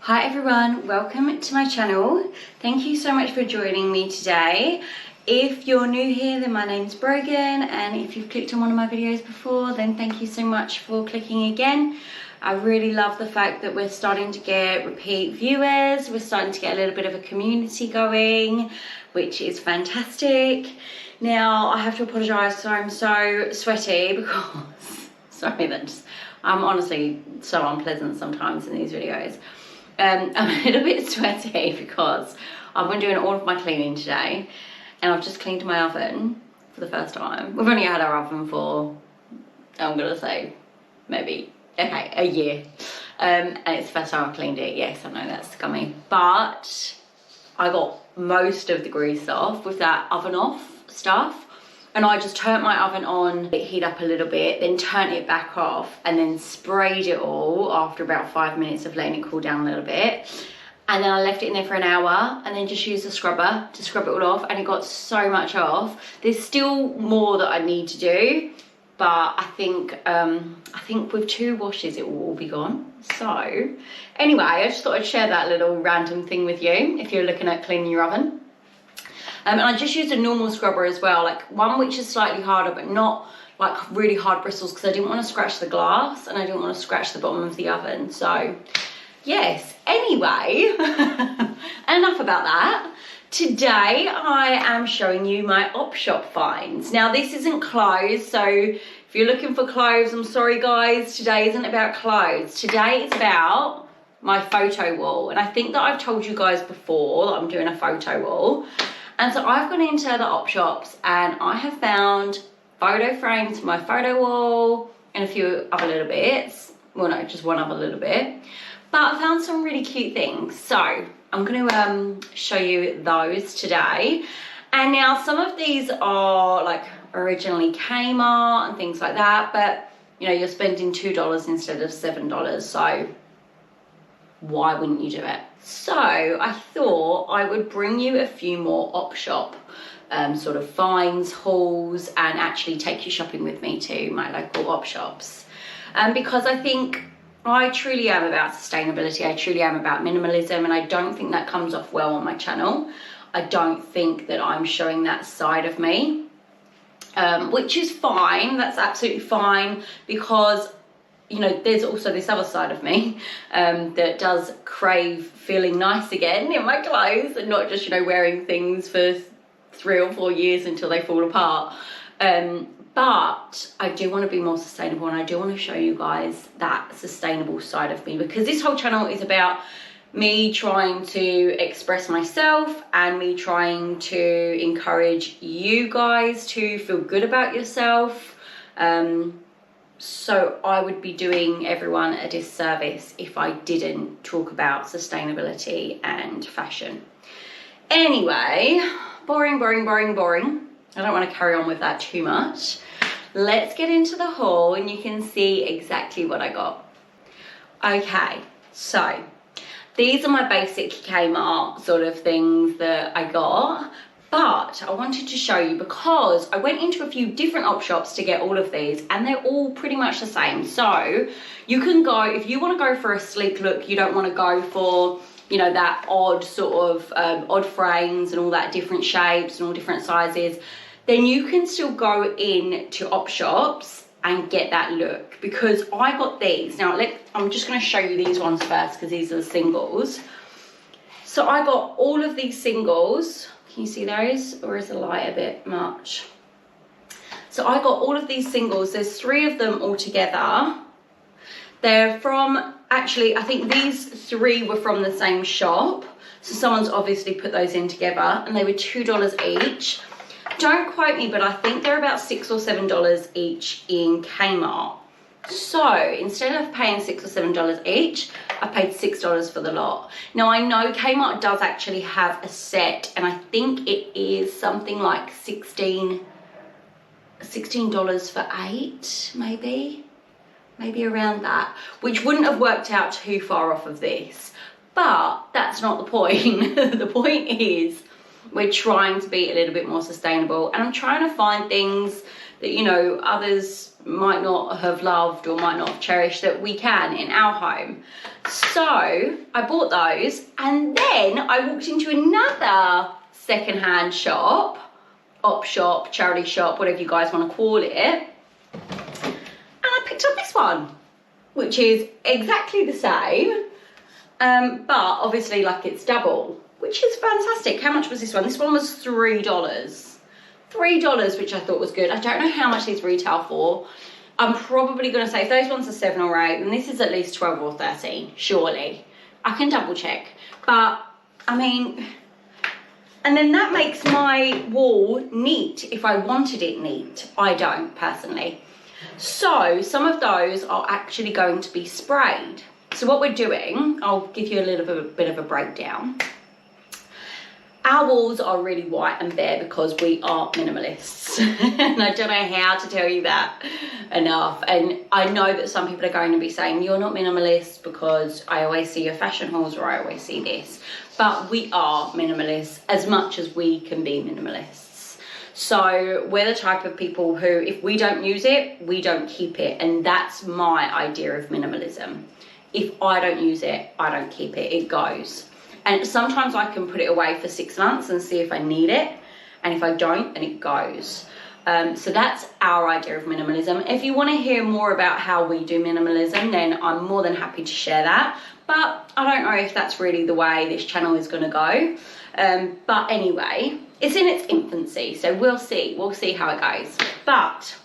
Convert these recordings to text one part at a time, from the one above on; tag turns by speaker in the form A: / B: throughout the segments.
A: Hi everyone, welcome to my channel. Thank you so much for joining me today. If you're new here, then my name's Brogan, and if you've clicked on one of my videos before, then thank you so much for clicking again. I really love the fact that we're starting to get repeat viewers. We're starting to get a little bit of a community going, which is fantastic. Now, I have to apologise because I'm so sweaty because, sorry, I'm honestly so unpleasant sometimes in these videos. I'm a little bit sweaty because I've been doing all of my cleaning today and I've just cleaned my oven for the first time. We've only had our oven for, I'm gonna say, maybe, okay, a year. And it's the first time I've cleaned it. Yes, I know that's scummy, but I got most of the grease off with that oven off stuff. And I just turned my oven on, it heat up a little bit, then turned it back off and then sprayed it all after about 5 minutes of letting it cool down a little bit. And then I left it in there for an hour and then just used a scrubber to scrub it all off, and it got so much off. There's still more that I need to do, but I think with 2 washes it will all be gone. So anyway, I just thought I'd share that little random thing with you if you're looking at cleaning your oven. And I just used a normal scrubber as well, like one which is slightly harder, but not like really hard bristles, because I didn't want to scratch the glass and I didn't want to scratch the bottom of the oven. So yes, anyway, enough about that. Today I am showing you my op shop finds. Now this isn't clothes, so if you're looking for clothes, I'm sorry guys, today isn't about clothes. Today it's about my photo wall. And I think that I've told you guys before that I'm doing a photo wall. And so I've gone into the op shops and I have found photo frames for my photo wall and a few other little bits. Well, no, just one other little bit. But I found some really cute things. So I'm going to show you those today. And now some of these are like originally Kmart and things like that. But, you know, you're spending $2 instead of $7. So why wouldn't you do it? So I thought I would bring you a few more op shop sort of finds, hauls, and actually take you shopping with me to my local op shops. Because I think I truly am about sustainability. I truly am about minimalism, and I don't think that comes off well on my channel. I don't think that I'm showing that side of me, which is fine. That's absolutely fine, because you know, there's also this other side of me that does crave feeling nice again in my clothes and not just, you know, wearing things for 3 or 4 years until they fall apart. But I do want to be more sustainable, and I do want to show you guys that sustainable side of me, because this whole channel is about me trying to express myself and me trying to encourage you guys to feel good about yourself. So I would be doing everyone a disservice if I didn't talk about sustainability and fashion. Anyway, boring. I don't want to carry on with that too much. Let's get into the haul and you can see exactly what I got. Okay, so these are my basic Kmart sort of things that I got. But I wanted to show you because I went into a few different op shops to get all of these, and they're all pretty much the same. So you can go, if you want to go for a sleek look, you don't want to go for, you know, that odd sort of odd frames and all that different shapes and all different sizes, then you can still go in to op shops and get that look, because I got these. Now I'm just going to show you these ones first because these are the singles. So I got all of these singles. Can you see those, or is the light a bit much? So I got all of these singles. There's 3 of them all together. They're from, actually, I think these 3 were from the same shop. So someone's obviously put those in together, and they were $2 each. Don't quote me, but I think they're about $6 or $7 each in Kmart. So instead of paying $6 or $7 each, I paid $6 for the lot. Now I know Kmart does actually have a set, and I think it is something like $16 for 8, maybe around that, which wouldn't have worked out too far off of this. But that's not the point. The point is we're trying to be a little bit more sustainable, and I'm trying to find things that, you know, others might not have loved or might not have cherished that we can in our home. So I bought those, and then I walked into another secondhand shop, op shop, charity shop, whatever you guys want to call it, and I picked up this one, which is exactly the same, but obviously like it's double, which is fantastic. How much was this one? This one was $3. $3, which I thought was good. I don't know how much these retail for. I'm probably going to say if those ones are 7 or 8, then this is at least 12 or 13, surely. I can double check. But, I mean, and then that makes my wall neat if I wanted it neat. I don't, personally. So, some of those are actually going to be sprayed. So what we're doing, I'll give you a little bit of a breakdown. Our walls are really white and bare because we are minimalists. And I don't know how to tell you that enough. And I know that some people are going to be saying, you're not minimalist because I always see your fashion hauls or I always see this. But we are minimalists as much as we can be minimalists. So we're the type of people who, if we don't use it, we don't keep it. And that's my idea of minimalism. If I don't use it, I don't keep it. It goes. And sometimes I can put it away for 6 months and see if I need it. And if I don't, then it goes. So that's our idea of minimalism. If you want to hear more about how we do minimalism, then I'm more than happy to share that. But I don't know if that's really the way this channel is going to go. But anyway, it's in its infancy. So we'll see. We'll see how it goes. But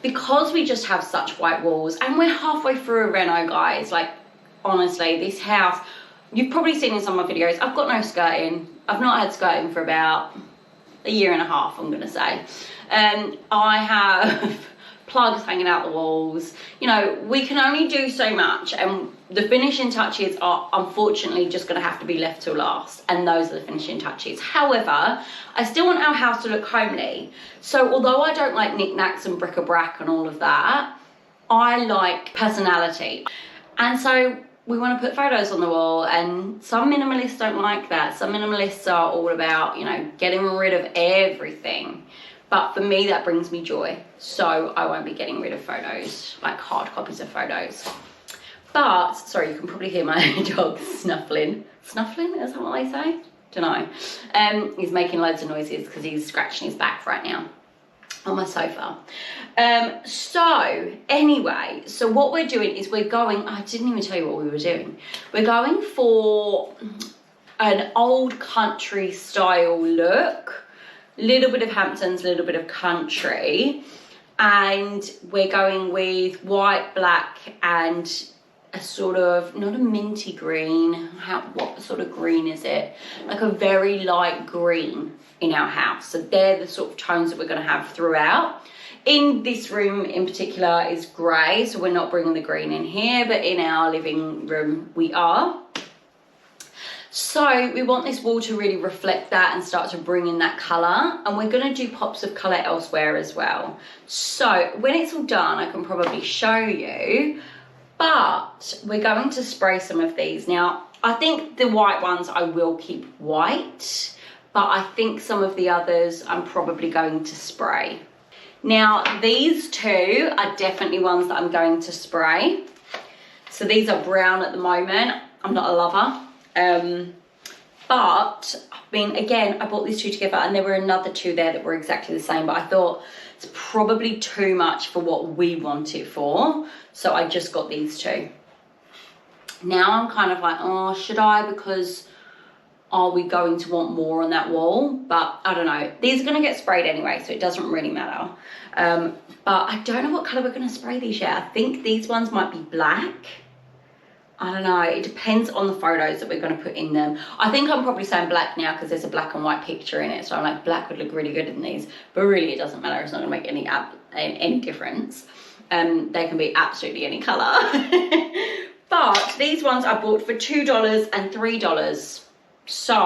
A: because we just have such white walls, and we're halfway through a reno, guys. Like, honestly, this house... You've probably seen in some of my videos, I've got no skirting. I've not had skirting for about a year and a half, I'm going to say. I have plugs hanging out the walls. You know, we can only do so much, and the finishing touches are unfortunately just going to have to be left till last, and those are the finishing touches. However, I still want our house to look homely. So although I don't like knickknacks and bric-a-brac and all of that, I like personality. And so we want to put photos on the wall, and some minimalists don't like that. Some minimalists are all about, you know, getting rid of everything. But for me, that brings me joy. So I won't be getting rid of photos, like hard copies of photos. But, sorry, you can probably hear my dog snuffling. Snuffling, is that what they say? Don't know. He's making loads of noises because he's scratching his back right now on my sofa. So anyway, so what we're doing is we're going, I didn't even tell you what we were doing. We're going for an old country style look, little bit of Hamptons, little bit of country, and we're going with white, black, and a sort of, not a minty green, what sort of green is it? Like a very light green in our house. So they're the sort of tones that we're going to have throughout. In this room in particular is grey, so we're not bringing the green in here, but in our living room we are. So we want this wall to really reflect that and start to bring in that colour, and we're going to do pops of colour elsewhere as well. So when it's all done, I can probably show you, but we're going to spray some of these. Now, I think the white ones I will keep white, but I think some of the others I'm probably going to spray. Now, these two are definitely ones that I'm going to spray. So these are brown at the moment. I'm not a lover. But, I mean, again, I bought these two together, and there were another two there that were exactly the same, but I thought it's probably too much for what we want it for. So I just got these two. Now I'm kind of like, oh, should I? Because are we going to want more on that wall? But I don't know. These are going to get sprayed anyway, so it doesn't really matter. But I don't know what colour we're going to spray these yet. I think these ones might be black. I don't know. It depends on the photos that we're going to put in them. I think I'm probably saying black now because there's a black and white picture in it. So I'm like, black would look really good in these. But really, it doesn't matter. It's not going to make any difference. They can be absolutely any colour. But these ones I bought for $2 and $3. So,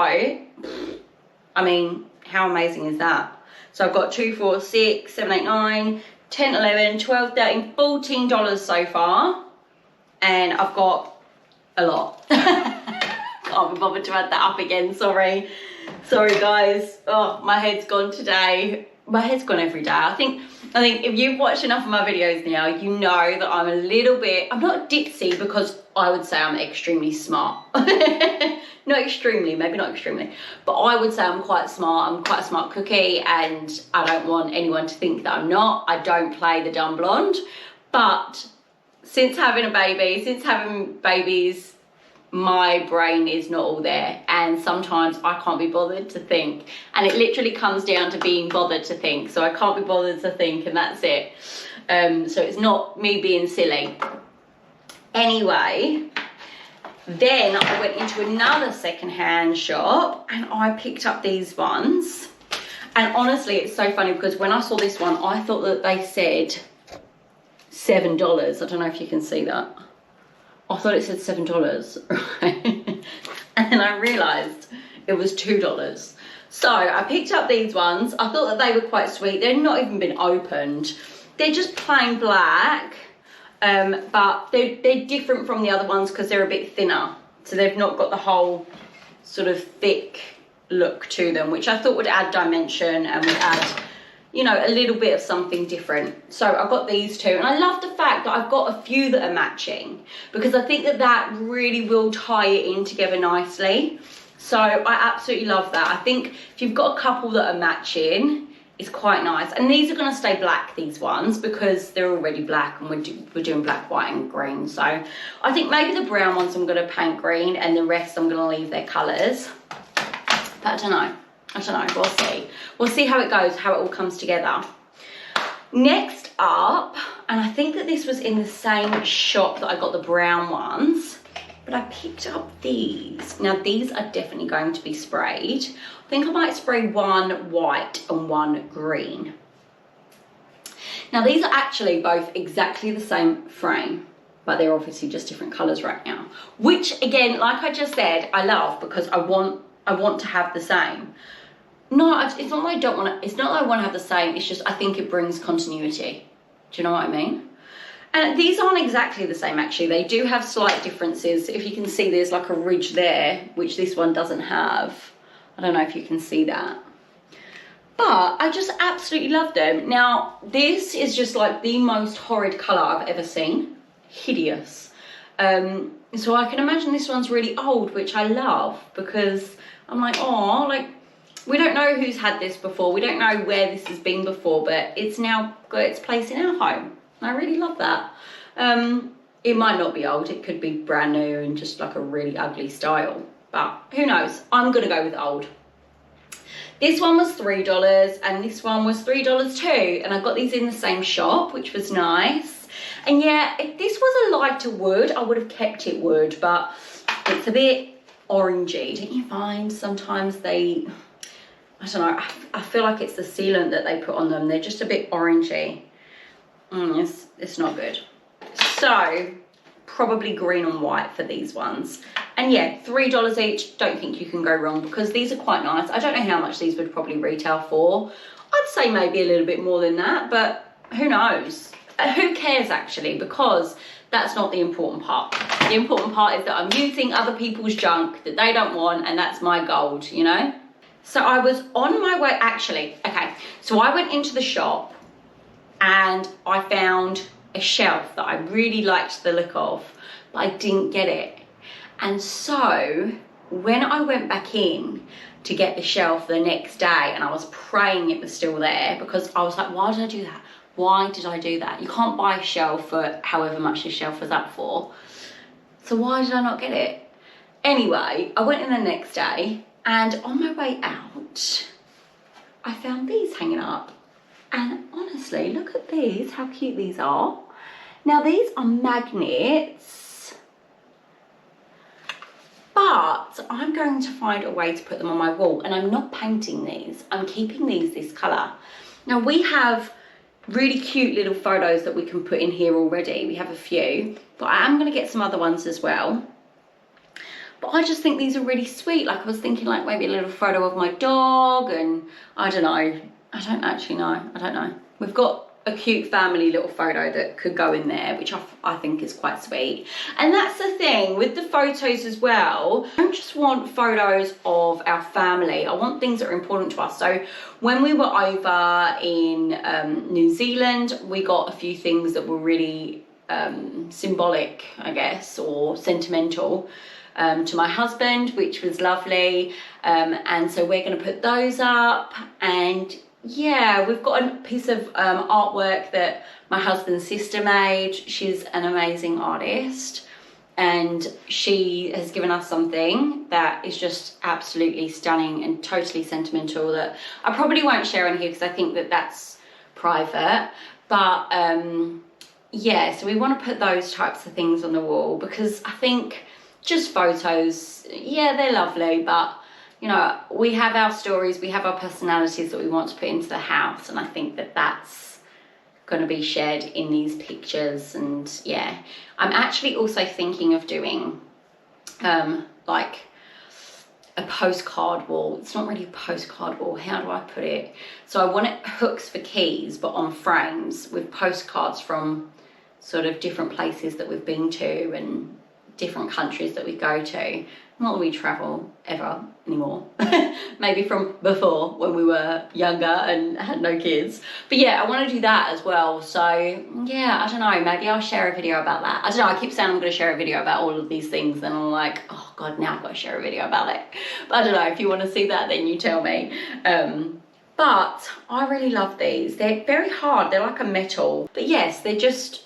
A: I mean, how amazing is that? So I've got 2, 4, 6, 7, 8, 9, 10, 11, 12, 13, $14 so far. And I've got a lot. Can't be bothered to add that up again, sorry. Sorry guys. Oh, my head's gone today. my head's gone every day. I think if you've watched enough of my videos now, you know that I'm a little bit, I'm not ditzy because I would say I'm extremely smart. Not extremely, maybe not extremely, but I would say I'm quite smart. I'm quite a smart cookie, and I don't want anyone to think that I'm not. I don't play the dumb blonde, but since having babies, my brain is not all there, and sometimes I can't be bothered to think, and it literally comes down to being bothered to think. So I can't be bothered to think, and that's it. So it's not me being silly. Anyway, then I went into another secondhand shop and I picked up these ones, and honestly it's so funny because when I saw this one I thought that they said $7. I don't know if you can see that. I thought it said $7, right? And I realised it was $2. So I picked up these ones. I thought that they were quite sweet. They've not even been opened. They're just plain black, but they're different from the other ones because they're a bit thinner. So they've not got the whole sort of thick look to them, which I thought would add dimension and would add, you know, a little bit of something different. So I got these two, and I love the fact that I've got a few that are matching because I think that that really will tie it in together nicely. So I absolutely love that. I think if you've got a couple that are matching, it's quite nice. And these are going to stay black, these ones, because they're already black and we're doing black, white and green. So I think maybe the brown ones I'm going to paint green and the rest I'm going to leave their colours. But I don't know, we'll see. We'll see how it goes, how it all comes together. Next up, and I think that this was in the same shop that I got the brown ones, but I picked up these. Now these are definitely going to be sprayed. I think I might spray one white and one green. Now these are actually both exactly the same frame, but they're obviously just different colours right now. Which again, like I just said, I love because I want to have the same. No, it's not that I don't want to, it's not that I want to have the same, it's just I think it brings continuity. Do you know what I mean? And these aren't exactly the same actually, they do have slight differences. If you can see, there's like a ridge there, which this one doesn't have. I don't know if you can see that. But I just absolutely love them. Now, this is just like the most horrid colour I've ever seen. Hideous. So I can imagine this one's really old, which I love because I'm like, oh, like, we don't know who's had this before. We don't know where this has been before, but it's now got its place in our home. And I really love that. It might not be old. It could be brand new and just like a really ugly style. But who knows? I'm going to go with old. This one was $3 and this one was $3 too. And I got these in the same shop, which was nice. And yeah, if this was a lighter wood, I would have kept it wood, but it's a bit orangey. Don't you find sometimes they, I don't know, I feel like it's the sealant that they put on them. They're just a bit orangey. It's not good. So probably green and white for these ones. And yeah, $3 each. Don't think you can go wrong because these are quite nice. I don't know how much these would probably retail for. I'd say maybe a little bit more than that, but who knows? Who cares actually, because that's not the important part. The important part is that I'm using other people's junk that they don't want, and that's my gold, you know? So I was on my way, actually, okay, so I went into the shop and I found a shelf that I really liked the look of, but I didn't get it. And so when I went back in to get the shelf the next day, and I was praying it was still there, because I was like, why did I do that? Why did I do that? You can't buy a shelf for however much this shelf was up for. So why did I not get it? Anyway, I went in the next day, and on my way out, I found these hanging up. And honestly, look at these, how cute these are. Now these are magnets, but I'm going to find a way to put them on my wall, and I'm not painting these. I'm keeping these this colour. Now we have really cute little photos that we can put in here already. We have a few, but I am going to get some other ones as well. But I just think these are really sweet. Like I was thinking like maybe a little photo of my dog, and I don't know. I don't actually know. I don't know. We've got a cute family little photo that could go in there, which I think is quite sweet. And that's the thing with the photos as well. I don't just want photos of our family, I want things that are important to us. So when we were over in New Zealand, we got a few things that were really symbolic, I guess, or sentimental to my husband, which was lovely. And so we're going to put those up. And yeah, we've got a piece of artwork that my husband's sister made. She's an amazing artist, and she has given us something that is just absolutely stunning and totally sentimental that I probably won't share on here because I think that that's private. But yeah, so we want to put those types of things on the wall because I think just photos, yeah, they're lovely, but you know, we have our stories, we have our personalities that we want to put into the house, and I think that that's going to be shared in these pictures. And yeah, I'm actually also thinking of doing like a postcard wall. It's not really a postcard wall, how do I put it? So I want it hooks for keys, but on frames with postcards from sort of different places that we've been to and different countries that we go to. Not that we travel ever anymore. Maybe from before when we were younger and had no kids. But yeah, I want to do that as well. So yeah, I don't know, maybe I'll share a video about that. I don't know, I keep saying I'm going to share a video about all of these things and I'm like, oh God, now I've got to share a video about it. But I don't know, if you want to see that, then you tell me. But I really love these. They're very hard, they're like a metal. But yes, they're just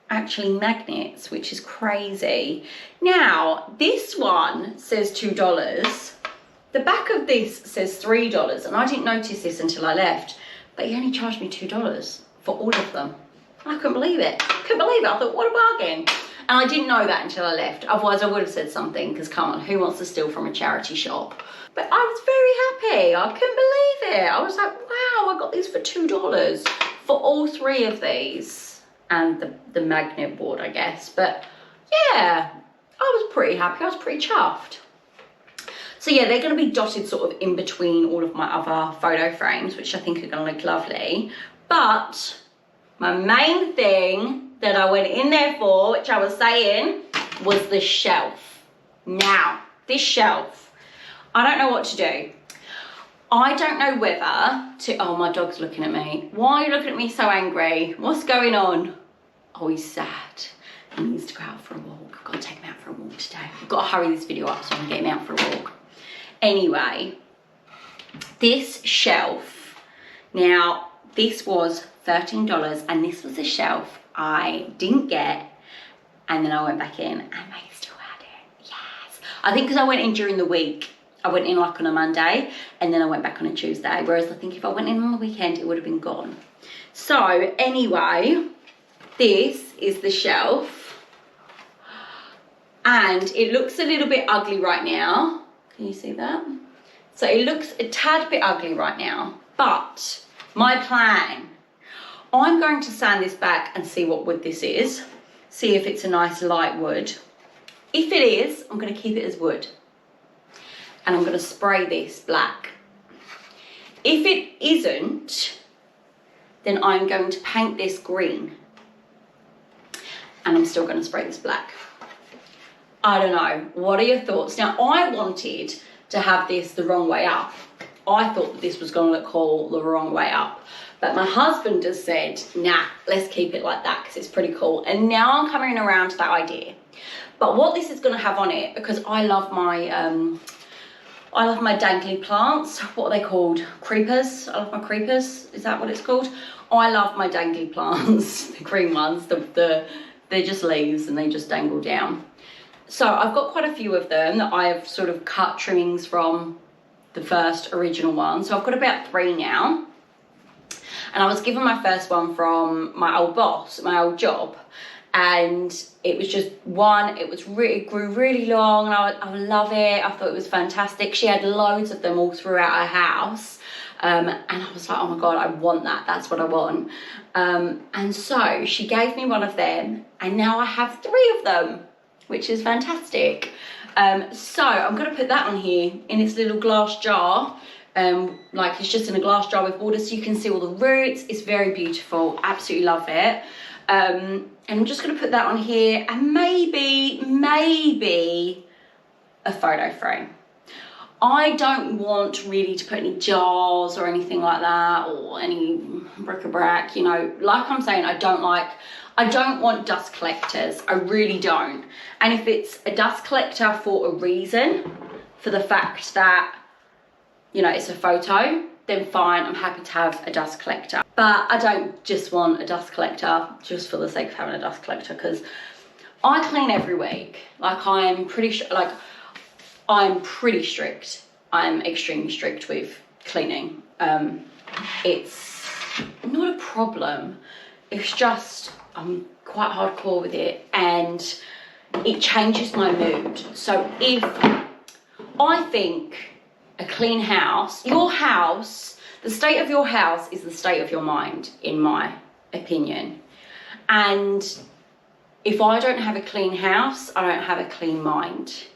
A: actually magnets, which is crazy. Now this one says $2, the back of this says $3, and I didn't notice this until I left, but he only charged me $2 for all of them. I couldn't believe it. I thought, what a bargain. And I didn't know that until I left, otherwise I would have said something, because come on, who wants to steal from a charity shop? But I was very happy. I couldn't believe it. I was like, wow, I got these for $2 for all three of these. And the magnet board, I guess. But yeah, I was pretty happy. I was pretty chuffed. So yeah, they're going to be dotted sort of in between all of my other photo frames, which I think are going to look lovely. But my main thing that I went in there for, which I was saying, was the shelf. Now, this shelf, I don't know what to do. I don't know whether to... Oh, my dog's looking at me. Why are you looking at me so angry? What's going on? Oh, he's sad. He needs to go out for a walk. I've got to take him out for a walk today. I've got to hurry this video up so I can get him out for a walk. Anyway, this shelf. Now, this was $13, and this was a shelf I didn't get, and then I went back in, and they still had it. Yes. I think because I went in during the week. I went in like on a Monday and then I went back on a Tuesday. Whereas I think if I went in on the weekend, it would have been gone. So anyway, this is the shelf. And it looks a little bit ugly right now. Can you see that? So it looks a tad bit ugly right now. But my plan, I'm going to sand this back and see what wood this is. See if it's a nice light wood. If it is, I'm going to keep it as wood. And I'm going to spray this black. If it isn't, then I'm going to paint this green. And I'm still going to spray this black. I don't know. What are your thoughts? Now, I wanted to have this the wrong way up. I thought that this was going to look cool the wrong way up. But my husband has said, nah, let's keep it like that because it's pretty cool. And now I'm coming around to that idea. But what this is going to have on it, because I love my dangly plants. What are they called? Creepers. I love my creepers. Is that what it's called? I love my dangly plants, the green ones. They're just leaves and they just dangle down. So I've got quite a few of them that I have sort of cut trimmings from the first original one. So I've got about 3 now. And I was given my first one from my old boss, my old job. And it was just one, it grew really long and I love it. I thought it was fantastic. She had loads of them all throughout her house. And I was like, oh my God, I want that. That's what I want. And so she gave me one of them and now I have 3 of them, which is fantastic. So I'm going to put that on here in its little glass jar Like it's just in a glass jar with water so you can see all the roots. It's very beautiful, absolutely love it. And I'm just going to put that on here, and maybe a photo frame. I don't want really to put any jars or anything like that, or any bric-a-brac, you know. Like I'm saying, I don't want dust collectors. I really don't. And if it's a dust collector for a reason, for the fact that, you know, it's a photo, then fine, I'm happy to have a dust collector. But I don't just want a dust collector just for the sake of having a dust collector, because I clean every week. Like I'm pretty strict. I'm extremely strict with cleaning. It's not a problem. It's just I'm quite hardcore with it, and it changes my mood. So if I think a clean house, your house, the state of your house is the state of your mind, in my opinion. And if I don't have a clean house, I don't have a clean mind.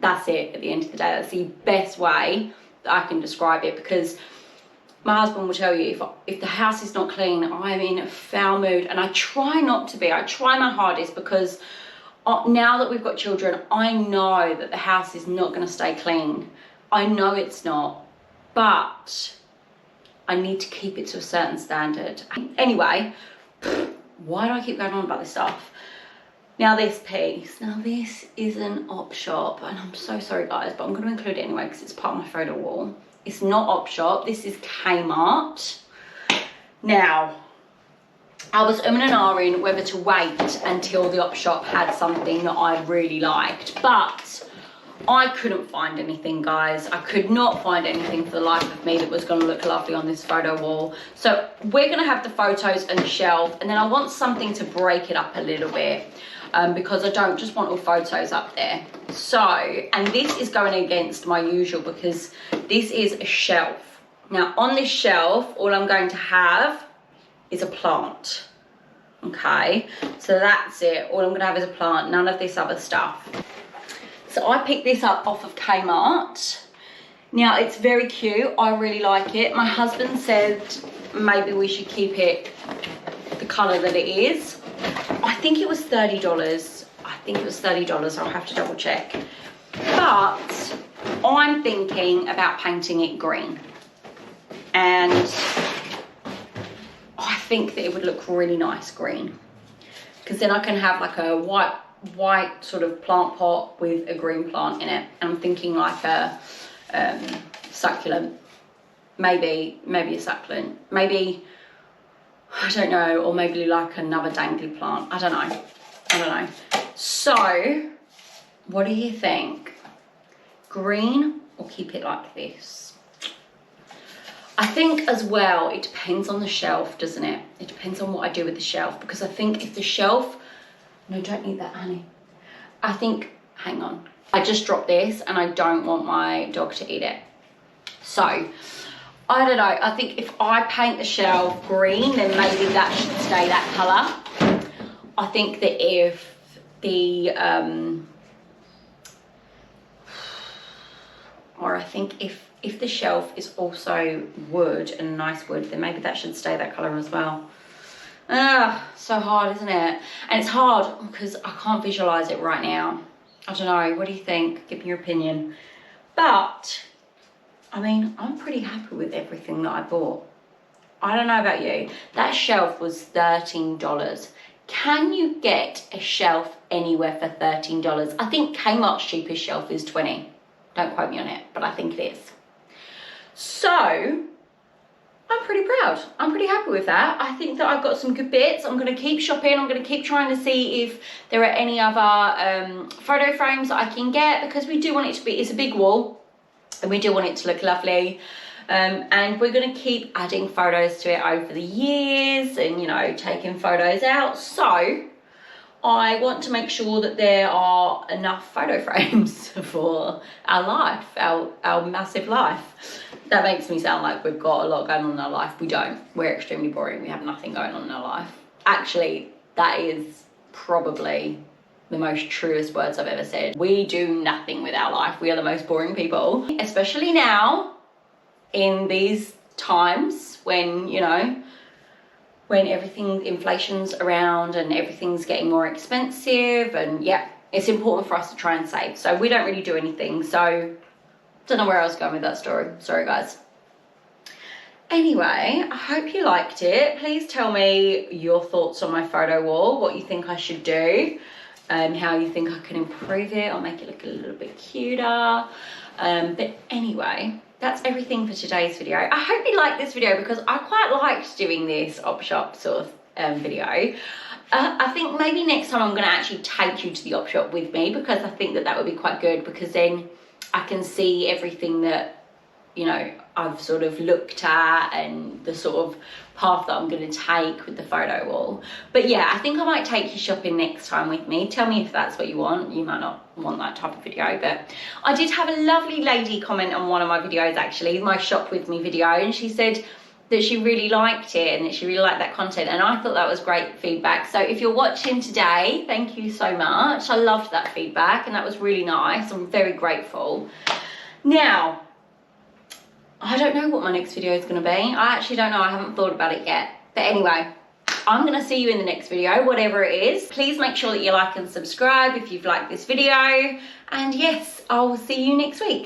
A: That's it at the end of the day. That's the best way that I can describe it, because my husband will tell you, if the house is not clean, I'm in a foul mood. And I try not to be. I try my hardest, because now that we've got children, I know that the house is not going to stay clean. I know it's not, but I need to keep it to a certain standard. Anyway, why do I keep going on about this stuff? Now this piece, now this is an op shop, and I'm so sorry guys, but I'm going to include it anyway because it's part of my photo wall. It's not op shop, this is Kmart. Now, I was and ahhing whether to wait until the op shop had something that I really liked, but I couldn't find anything, guys. I could not find anything for the life of me that was going to look lovely on this photo wall. So we're going to have the photos on the shelf, and then I want something to break it up a little bit. Because I don't just want all photos up there. So, and this is going against my usual, because this is a shelf. Now on this shelf, all I'm going to have is a plant. Okay, so that's it. All I'm going to have is a plant, none of this other stuff. So I picked this up off of Kmart. Now it's very cute, I really like it. My husband said maybe we should keep it the colour that it is. I think it was $30. I'll have to double check. But I'm thinking about painting it green. And I think that it would look really nice green. Because then I can have like a white sort of plant pot with a green plant in it. And I'm thinking like a succulent. Maybe a succulent. Maybe, I don't know, or maybe like another dangly plant. I don't know. So, what do you think? Green or keep it like this? I think as well, it depends on the shelf, doesn't it? It depends on what I do with the shelf, because I think if the shelf, no, don't eat that, honey. I think, hang on. I just dropped this and I don't want my dog to eat it. So, I don't know, I think if I paint the shelf green, then maybe that should stay that colour. I think that if the, or I think if the shelf is also wood, and a nice wood, then maybe that should stay that colour as well. So hard, isn't it? And it's hard because I can't visualise it right now. I don't know, what do you think? Give me your opinion. But I mean, I'm pretty happy with everything that I bought. I don't know about you. That shelf was $13. Can you get a shelf anywhere for $13? I think Kmart's cheapest shelf is $20. Don't quote me on it, but I think it is. So, I'm pretty proud. I'm pretty happy with that. I think that I've got some good bits. I'm going to keep shopping. I'm going to keep trying to see if there are any other photo frames that I can get, because we do want it to be, it's a big wall, and we do want it to look lovely. And we're going to keep adding photos to it over the years, and, you know, taking photos out. So I want to make sure that there are enough photo frames for our life, our massive life. That makes me sound like we've got a lot going on in our life. We don't. We're extremely boring. We have nothing going on in our life. Actually, that is probably the most truest words I've ever said. We do nothing with our life. We are the most boring people, especially now in these times when, you know, when inflation's around and everything's getting more expensive, and yeah, it's important for us to try and save. So we don't really do anything. So don't know where I was going with that story. Sorry, guys. Anyway, I hope you liked it. Please tell me your thoughts on my photo wall, what you think I should do, and how you think I can improve it or make it look a little bit cuter. But anyway, that's everything for today's video. I hope you liked this video because I quite liked doing this op shop sort of video. I think maybe next time I'm going to actually take you to the op shop with me, because I think that that would be quite good, because then I can see everything that, you know, I've sort of looked at and the sort of path that I'm going to take with the photo wall. But yeah, I think I might take you shopping next time with me. Tell me if that's what you want. You might not want that type of video, but I did have a lovely lady comment on one of my videos, actually, my shop with me video, and she said that she really liked it and that she really liked that content, and I thought that was great feedback. So if you're watching today, thank you so much. I loved that feedback and that was really nice. I'm very grateful. Now, I don't know what my next video is going to be. I actually don't know. I haven't thought about it yet. But anyway, I'm going to see you in the next video, whatever it is. Please make sure that you like and subscribe if you've liked this video. And yes, I'll see you next week.